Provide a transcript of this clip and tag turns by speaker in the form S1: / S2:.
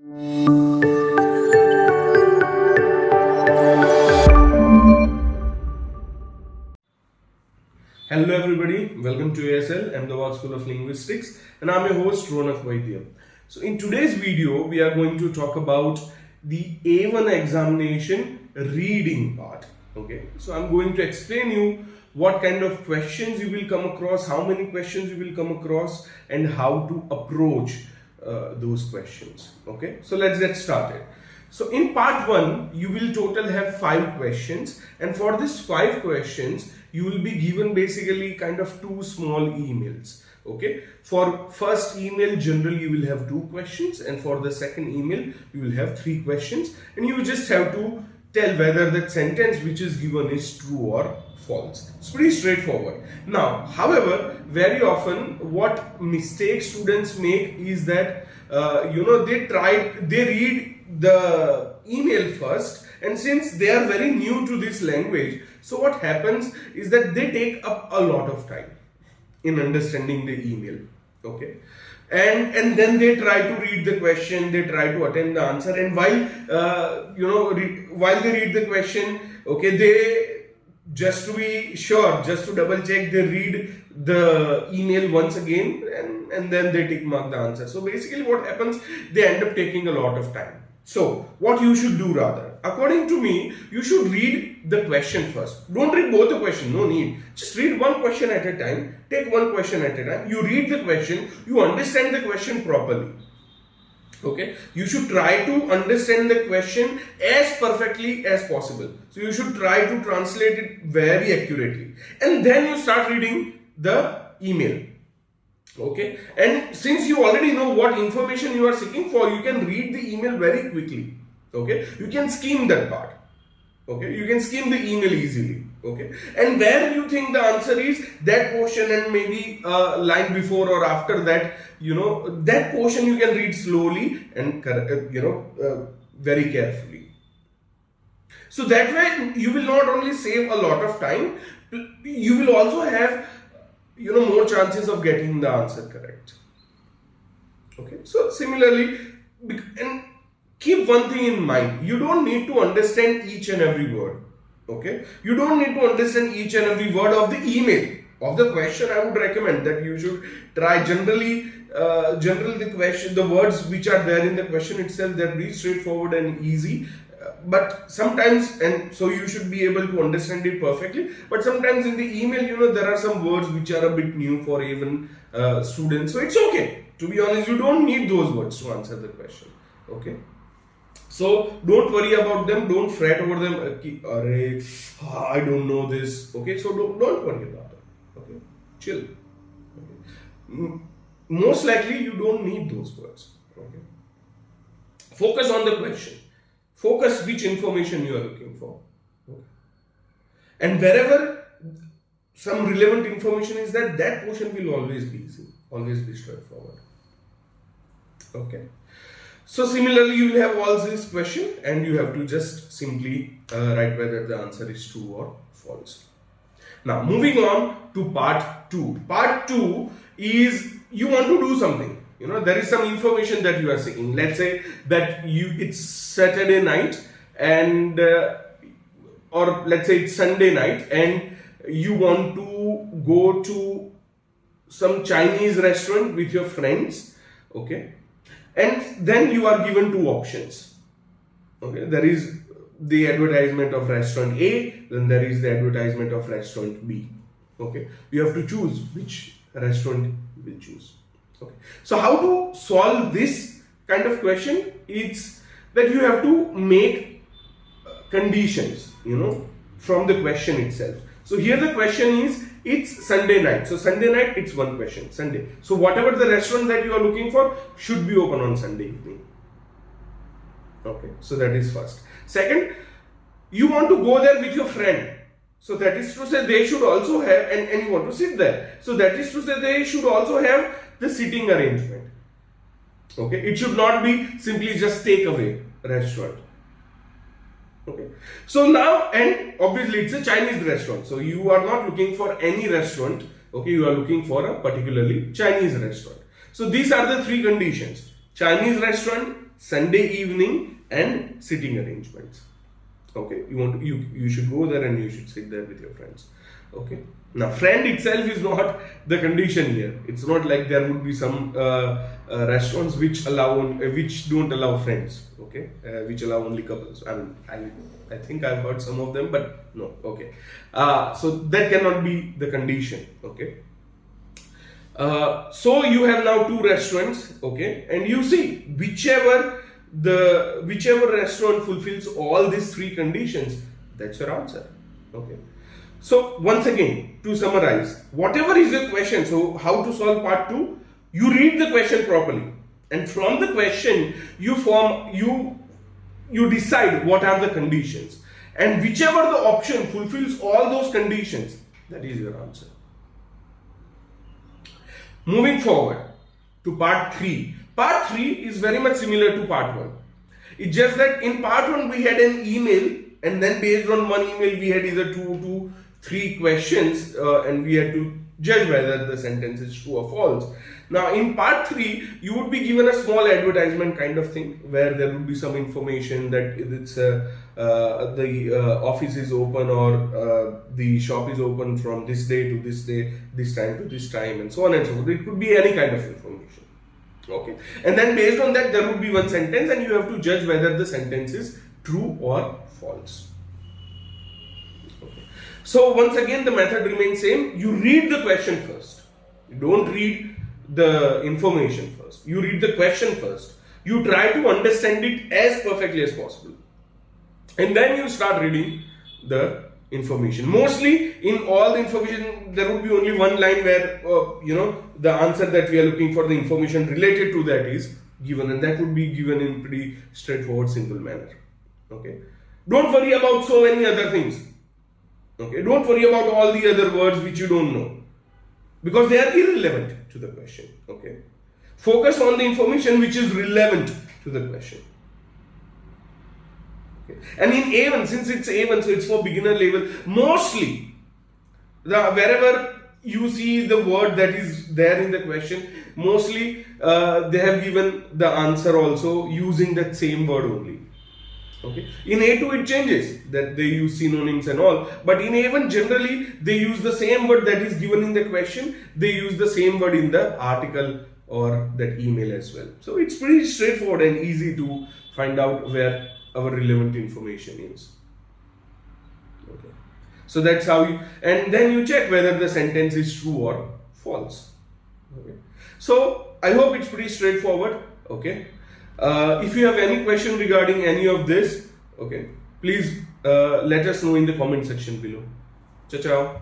S1: Hello everybody, welcome to ASL, Ahmedabad School of Linguistics, and I'm your host A1 Goethe. So in today's video, we are going to talk about the A1 examination reading part. Okay, so I'm going to explain you what kind of questions you will come across, how many questions you will come across, and how to approach those questions. Okay, so let's get started. So in part 1, you will total have 5 questions, and for these 5 questions, you will be given basically kind of 2 small emails. Okay, for first email generally you will have 2 questions, and for the second email you will have 3 questions, and you just have to tell whether that sentence which is given is true or false. It's pretty straightforward. Now, however, very often what mistakes students make is that they read the email first, and since they are very new to this language, so what happens is that they take up a lot of time in understanding the email. Okay, and then they try to read the question, they try to attempt the answer, and while while they read the question, okay, they just to be sure, just to double check, they read the email once again, and then they tick mark the answer. So basically what happens, they end up taking a lot of time. So what you should do, rather, according to me, you should read the question first. Don't read both the question, no need. Just read one question at a time, take one question at a time. You read the question, you understand the question properly. Okay, you should try to understand the question as perfectly as possible. So you should try to translate it very accurately, and then you start reading the email. Okay, and since you already know what information you are seeking for, you can read the email very quickly. Okay, you can skim that part. Okay, you can skim the email easily. Okay, and where you think the answer is, that portion and maybe a line before or after that, that portion you can read slowly and very carefully. So that way you will not only save a lot of time, you will also have more chances of getting the answer correct. Okay, so similarly, and keep one thing in mind, you don't need to understand each and every word. Okay, you don't need to understand each and every word of the email. Of the question, I would recommend that you should try generally the question, the words which are there in the question itself, they're pretty straightforward and easy. But sometimes, and so you should be able to understand it perfectly, but sometimes in the email, there are some words which are a bit new for even students. So it's okay. To be honest, you don't need those words to answer the question. Okay. So don't worry about them, don't fret over them. I don't know this. Okay, so don't worry about it. Okay, chill. Okay. Most likely you don't need those words. Okay. Focus on the question. Focus which information you are looking for. Okay. And wherever some relevant information is there, that portion will always be easy, always be straightforward. Okay. So similarly, you will have all this question, and you have to just simply write whether the answer is true or false. Now, moving on to part 2. Part 2 is you want to do something. There is some information that you are seeking. Let's say that it's Saturday night, and or let's say it's Sunday night, and you want to go to some Chinese restaurant with your friends. Okay. And then you are given 2 options. Okay, there is the advertisement of restaurant A, then there is the advertisement of restaurant B. Okay, you have to choose which restaurant you will choose. Okay, so how to solve this kind of question? It's that you have to make conditions, from the question itself. So here the question is, it's Sunday night. So Sunday night, it's one question, Sunday. So whatever the restaurant that you are looking for should be open on Sunday evening. Okay, so that is first. Second, you want to go there with your friend. So that is to say they should also have, and you want to sit there. So that is to say they should also have the sitting arrangement. Okay, it should not be simply just takeaway restaurant. Okay, so now, and obviously it's a Chinese restaurant, so you are not looking for any restaurant. Okay, you are looking for a particularly Chinese restaurant. So these are the 3 conditions. Chinese restaurant, Sunday evening, and sitting arrangements. Okay, you should go there and you should sit there with your friends. Okay. Now, friend itself is not the condition here. It's not like there would be some restaurants which don't allow friends. Okay, which allow only couples. I think I've heard some of them, but no. Okay, so that cannot be the condition. Okay. So you have now two restaurants. Okay, and you see whichever restaurant fulfills all these three conditions, that's your answer. Okay. So once again, to summarize, whatever is the question, so how to solve part 2, you read the question properly, and from the question you decide what are the conditions, and whichever the option fulfills all those conditions, that is your answer. Moving forward to part 3. Part 3 is very much similar to part 1. It's just that in part 1 we had an email, and then based on one email we had either 2 to 3 questions, and we had to judge whether the sentence is true or false. Now in part 3 you would be given a small advertisement kind of thing, where there would be some information that it's the office is open, or the shop is open from this day to this day, this time to this time, and so on and so forth. It could be any kind of information. Okay, and then based on that there would be one sentence, and you have to judge whether the sentence is true or false. Okay. So once again the method remains same. You read the question first. You don't read the information first. You read the question first. You try to understand it as perfectly as possible, and then you start reading the information. Mostly in all the information there would be only one line where the answer that we are looking for, the information related to that is given, and that would be given in pretty straightforward, simple manner. Okay, don't worry about so many other things. Okay, don't worry about all the other words which you don't know, because they are irrelevant to the question. Okay, focus on the information which is relevant to the question. Okay. And in A1, since it's A1, so it's for beginner level, mostly wherever you see the word that is there in the question, mostly they have given the answer also using that same word only. Okay. In A2 it changes, that they use synonyms and all, but in A1 generally they use the same word that is given in the question, they use the same word in the article or that email as well. So it's pretty straightforward and easy to find out where our relevant information is. Okay. So that's how and then you check whether the sentence is true or false. Okay. So I hope it's pretty straightforward. Okay. If you have any question regarding any of this, okay, please let us know in the comment section below. Ciao, ciao.